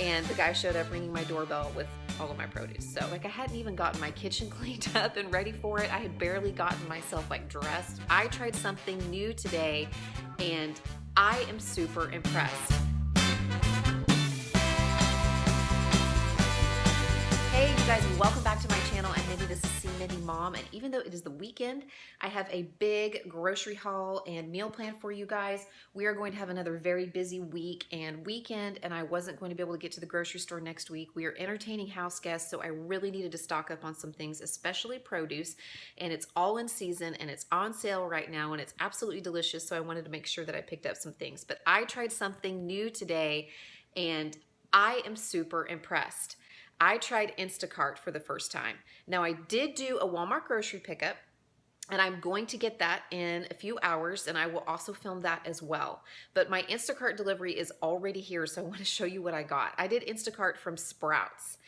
and the guy showed up ringing my doorbell with all of my produce. So like I hadn't even gotten my kitchen cleaned up and ready for it. I had barely gotten myself like dressed. I tried something new today and I am super impressed. Hey you guys, welcome back to my channel. And maybe this is See Mindy Mom, and even though it is the weekend, I have a big grocery haul and meal plan for you guys. We are going to have another very busy week and weekend, and I wasn't going to be able to get to the grocery store next week. We are entertaining house guests, so I really needed to stock up on some things, especially produce, and it's all in season and it's on sale right now and it's absolutely delicious, so I wanted to make sure that I picked up some things. But I tried something new today and I am super impressed. I tried Instacart for the first time. Now I did do a Walmart grocery pickup, and I'm going to get that in a few hours, and I will also film that as well. But my Instacart delivery is already here, so I want to show you what I got. I did Instacart from Sprouts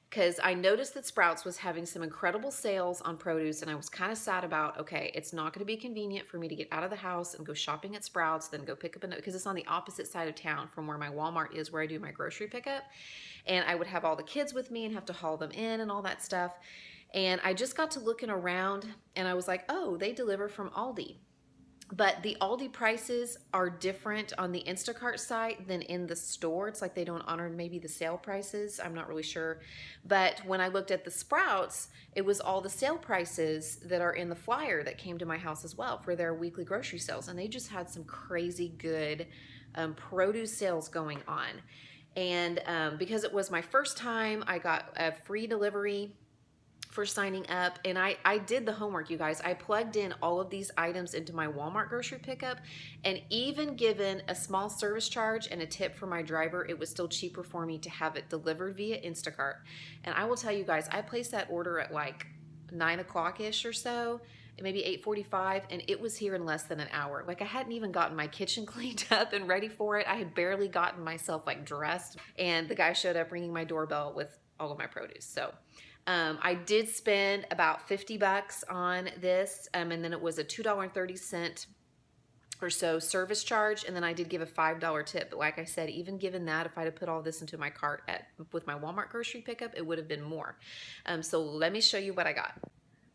because I noticed that Sprouts was having some incredible sales on produce, and I was kind of sad about, okay, it's not going to be convenient for me to get out of the house and go shopping at Sprouts, then go pick up another, because it's on the opposite side of town from where my Walmart is, where I do my grocery pickup. And I would have all the kids with me and have to haul them in and all that stuff. And I just got to looking around and I was like, oh, they deliver from Aldi. But the Aldi prices are different on the Instacart site than in the store. It's like they don't honor maybe the sale prices. I'm not really sure. But when I looked at the Sprouts, it was all the sale prices that are in the flyer that came to my house as well for their weekly grocery sales. And they just had some crazy good produce sales going on. And because it was my first time, I got a free delivery for signing up, and I did the homework, you guys. I plugged in all of these items into my Walmart grocery pickup, and even given a small service charge and a tip for my driver, it was still cheaper for me to have it delivered via Instacart. And I will tell you guys, I placed that order at like 9 o'clock-ish or so, maybe 8:45, and it was here in less than an hour. Like I hadn't even gotten my kitchen cleaned up and ready for it. I had barely gotten myself like dressed, and the guy showed up ringing my doorbell with all of my produce. So I did spend about 50 bucks on this, and then it was a $2.30 or so service charge, and then I did give a $5 tip. But like I said, even given that, if I'd have put all this into my cart with my Walmart grocery pickup, it would have been more. So let me show you what I got.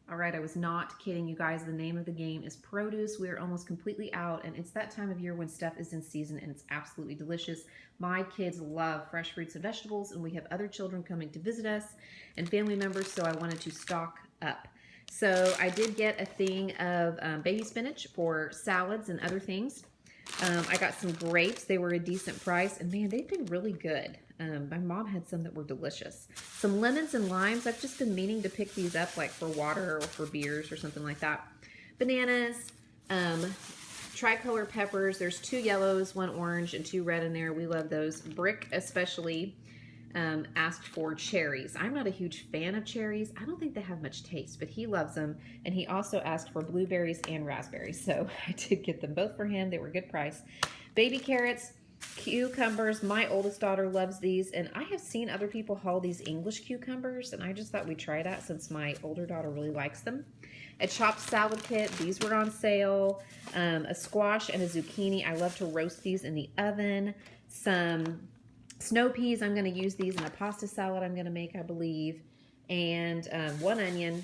All right, I was not kidding, you guys. The name of the game is produce. We are almost completely out, and it's that time of year when stuff is in season, and it's absolutely delicious. My kids love fresh fruits and vegetables, and we have other children coming to visit us and family members, so I wanted to stock up. So I did get a thing of baby spinach for salads and other things. I got some grapes. They were a decent price, and man, they've been really good. My mom had some that were delicious. Some lemons and limes. I've just been meaning to pick these up like for water or for beers or something like that. Bananas, tricolor peppers. There's 2 yellows, 1 orange, and 2 red in there. We love those. Brick especially asked for cherries. I'm not a huge fan of cherries. I don't think they have much taste, but he loves them. And he also asked for blueberries and raspberries. So I did get them both for him. They were a good price. Baby carrots, cucumbers. My oldest daughter loves these, and I have seen other people haul these English cucumbers, and I just thought we'd try that since my older daughter really likes them. A chopped salad kit. These were on sale. A squash and a zucchini. I love to roast these in the oven. Some snow peas. I'm going to use these in a pasta salad I'm going to make, I believe. And 1 onion.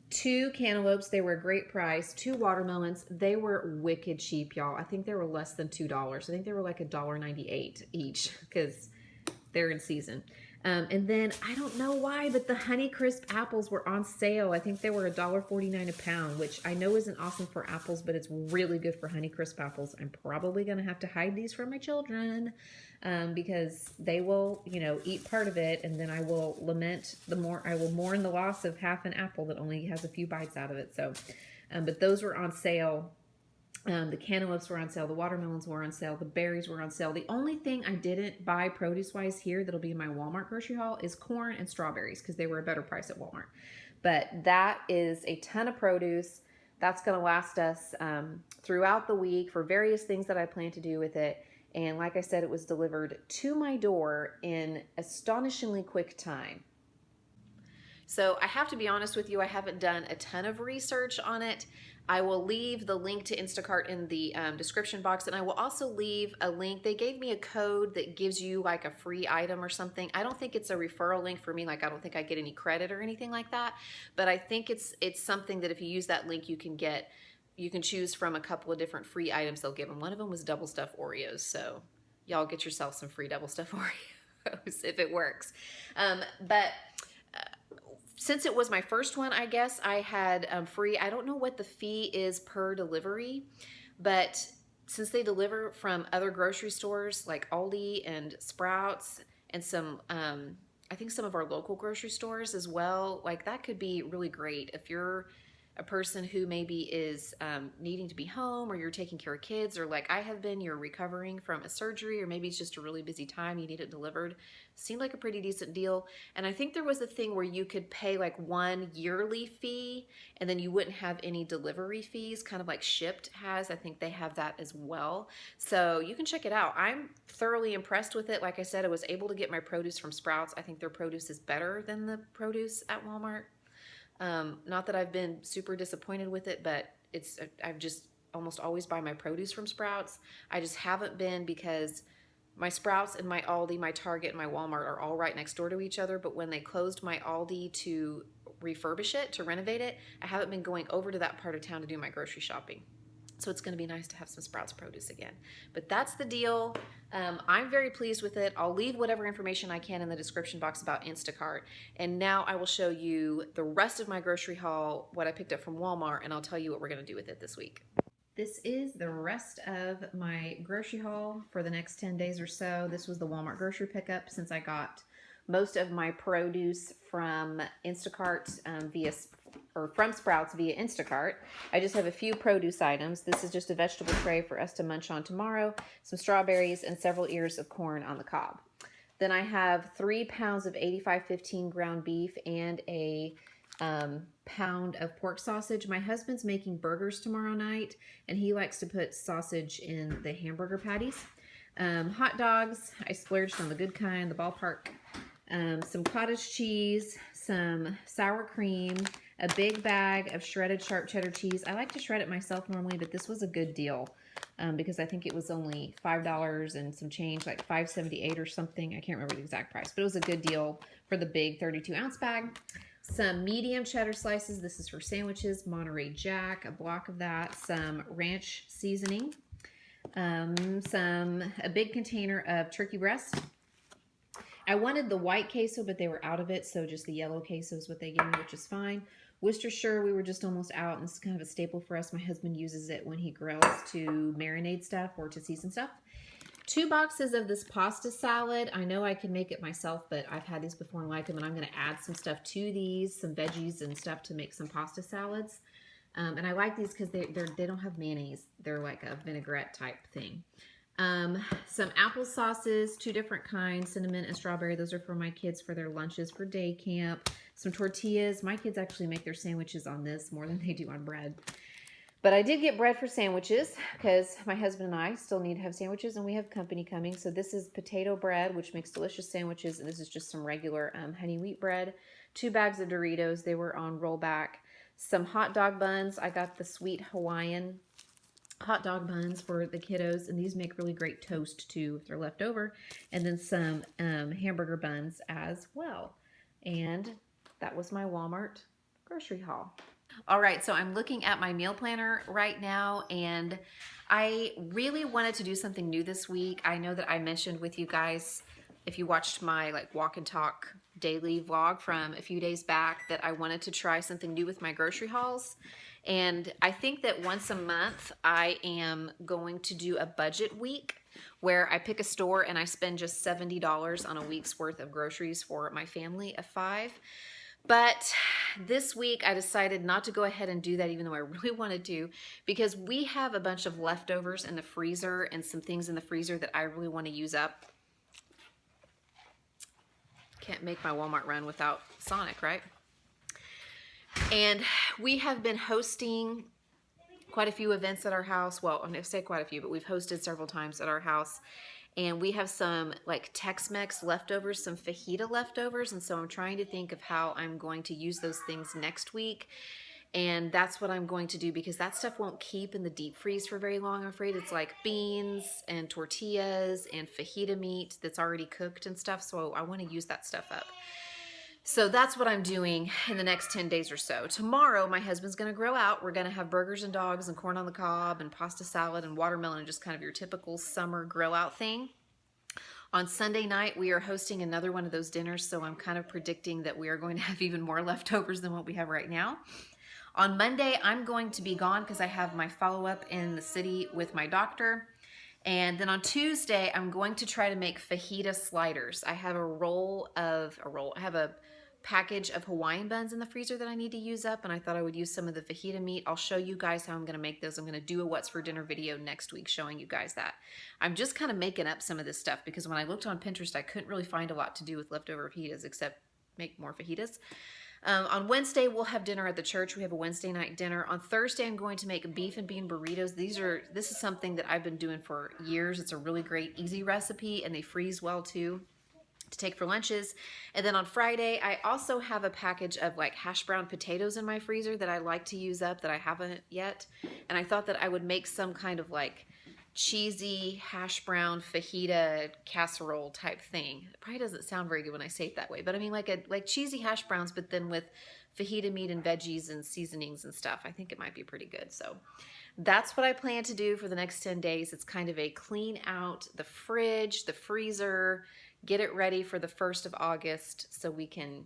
2 cantaloupes. They were a great price. 2 watermelons. They were wicked cheap, y'all. I think they were less than $2. I think they were like $1.98 each because they're in season. And then I don't know why, but the Honeycrisp apples were on sale. I think they were $1.49 a pound, which I know isn't awesome for apples, but it's really good for Honeycrisp apples. I'm probably going to have to hide these from my children because they will, you know, eat part of it, and then I will mourn the loss of half an apple that only has a few bites out of it. So, but those were on sale. The cantaloupes were on sale. The watermelons were on sale. The berries were on sale. The only thing I didn't buy produce-wise here that'll be in my Walmart grocery haul is corn and strawberries because they were a better price at Walmart. But that is a ton of produce. That's going to last us throughout the week for various things that I plan to do with it. And like I said, it was delivered to my door in astonishingly quick time. So I have to be honest with you, I haven't done a ton of research on it. I will leave the link to Instacart in the description box, and I will also leave a link. They gave me a code that gives you like a free item or something. I don't think it's a referral link for me. Like, I don't think I get any credit or anything like that, but I think it's something that if you use that link, you can choose from a couple of different free items they'll give. And one of them was double stuffed Oreos. So y'all get yourself some free double stuffed Oreos if it works. But since it was my first one, I guess I had free. I don't know what the fee is per delivery, but since they deliver from other grocery stores like Aldi and Sprouts and some, I think some of our local grocery stores as well, like that could be really great if you're a person who maybe is needing to be home, or you're taking care of kids, or like I have been, you're recovering from a surgery, or maybe it's just a really busy time, you need it delivered. Seemed like a pretty decent deal. And I think there was a thing where you could pay like one yearly fee and then you wouldn't have any delivery fees, kind of like Shipt has. I think they have that as well. So you can check it out. I'm thoroughly impressed with it. Like I said, I was able to get my produce from Sprouts. I think their produce is better than the produce at Walmart. Not that I've been super disappointed with it, but I've just almost always buy my produce from Sprouts. I just haven't been, because my Sprouts and my Aldi, my Target and my Walmart are all right next door to each other. But when they closed my Aldi to refurbish it, to renovate it, I haven't been going over to that part of town to do my grocery shopping. So it's going to be nice to have some Sprouts produce again. But that's the deal. I'm very pleased with it. I'll leave whatever information I can in the description box about Instacart. And now I will show you the rest of my grocery haul, what I picked up from Walmart, and I'll tell you what we're going to do with it this week. This is the rest of my grocery haul for the next 10 days or so. This was the Walmart grocery pickup, since I got most of my produce from Instacart from Sprouts via Instacart. I just have a few produce items. This is just a vegetable tray for us to munch on tomorrow, some strawberries, and several ears of corn on the cob. Then I have 3 pounds of 85-15 ground beef and a pound of pork sausage. My husband's making burgers tomorrow night, and he likes to put sausage in the hamburger patties. Hot dogs, I splurged on the good kind, the ballpark. Some cottage cheese, some sour cream, a big bag of shredded sharp cheddar cheese. I like to shred it myself normally, but this was a good deal because I think it was only $5 and some change, like $5.78 or something. I can't remember the exact price, but it was a good deal for the big 32-ounce bag. Some medium cheddar slices. This is for sandwiches. Monterey Jack, a block of that. Some ranch seasoning. A big container of turkey breast. I wanted the white queso, but they were out of it, so just the yellow queso is what they gave me, which is fine. Worcestershire, we were just almost out, and this is kind of a staple for us. My husband uses it when he grills to marinate stuff or to season stuff. 2 boxes of this pasta salad. I know I can make it myself, but I've had these before and like them, and I'm going to add some stuff to these, some veggies and stuff to make some pasta salads. And I like these because they don't have mayonnaise. They're like a vinaigrette type thing. Some apple sauces, 2 different kinds, cinnamon and strawberry. Those are for my kids for their lunches for day camp. Some tortillas. My kids actually make their sandwiches on this more than they do on bread. But I did get bread for sandwiches because my husband and I still need to have sandwiches, and we have company coming. So this is potato bread, which makes delicious sandwiches, and this is just some regular honey wheat bread. 2 bags of Doritos. They were on rollback. Some hot dog buns. I got the sweet Hawaiian hot dog buns for the kiddos, and these make really great toast too if they're left over. And then some hamburger buns as well. And that was my Walmart grocery haul. All right, so I'm looking at my meal planner right now, and I really wanted to do something new this week. I know that I mentioned with you guys, if you watched my walk and talk daily vlog from a few days back, that I wanted to try something new with my grocery hauls. And I think that once a month I am going to do a budget week where I pick a store and I spend just $70 on a week's worth of groceries for my family of 5. But this week I decided not to go ahead and do that, even though I really wanted to, because we have a bunch of leftovers in the freezer and some things in the freezer that I really want to use up. Can't make my Walmart run without Sonic, right? And we have been hosting quite a few events at our house. Well, I'm going to say quite a few, but we've hosted several times at our house. And we have some Tex-Mex leftovers, some fajita leftovers. And so I'm trying to think of how I'm going to use those things next week. And that's what I'm going to do because that stuff won't keep in the deep freeze for very long, I'm afraid. It's like beans and tortillas and fajita meat that's already cooked and stuff. So I want to use that stuff up. So that's what I'm doing in the next 10 days or so. Tomorrow, my husband's going to grill out. We're going to have burgers and dogs and corn on the cob and pasta salad and watermelon and just kind of your typical summer grill out thing. On Sunday night, we are hosting another one of those dinners, so I'm kind of predicting that we are going to have even more leftovers than what we have right now. On Monday, I'm going to be gone because I have my follow-up in the city with my doctor. And then on Tuesday, I'm going to try to make fajita sliders. I have I have a package of Hawaiian buns in the freezer that I need to use up, and I thought I would use some of the fajita meat. I'll show you guys how I'm going to make those. I'm going to do a what's for dinner video next week showing you guys that. I'm just kind of making up some of this stuff because when I looked on Pinterest, I couldn't really find a lot to do with leftover fajitas except make more fajitas. On Wednesday, we'll have dinner at the church. We have a Wednesday night dinner. On Thursday, I'm going to make beef and bean burritos. This is something that I've been doing for years. It's a really great, easy recipe, and they freeze well too to take for lunches. And then on Friday, I also have a package of like hash brown potatoes in my freezer that I like to use up that I haven't yet. And I thought that I would make some kind of like cheesy hash brown fajita casserole type thing. It probably doesn't sound very good when I say it that way, but I mean like cheesy hash browns, but then with fajita meat and veggies and seasonings and stuff. I think it might be pretty good. So that's what I plan to do for the next 10 days. It's kind of a clean out the fridge, the freezer, get it ready for the 1st of August so we can,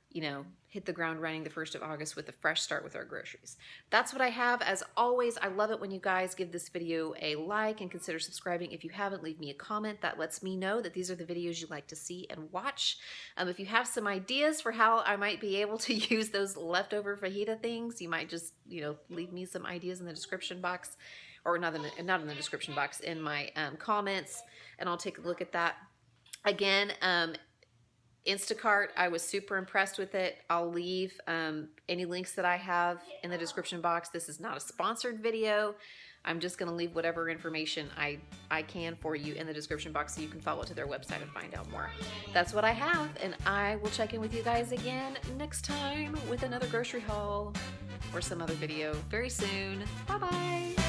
you know, hit the ground running the 1st of August with a fresh start with our groceries. That's what I have. As always, I love it when you guys give this video a like and consider subscribing. If you haven't, leave me a comment. That lets me know that these are the videos you like to see and watch. If you have some ideas for how I might be able to use those leftover fajita things, you might just, you know, leave me some ideas in the description box, or not in the description box, in my comments, and I'll take a look at that. Again, Instacart, I was super impressed with it. I'll leave any links that I have in the description box. This is not a sponsored video. I'm just going to leave whatever information I can for you in the description box so you can follow to their website and find out more. That's what I have, and I will check in with you guys again next time with another grocery haul or some other video very soon. Bye-bye.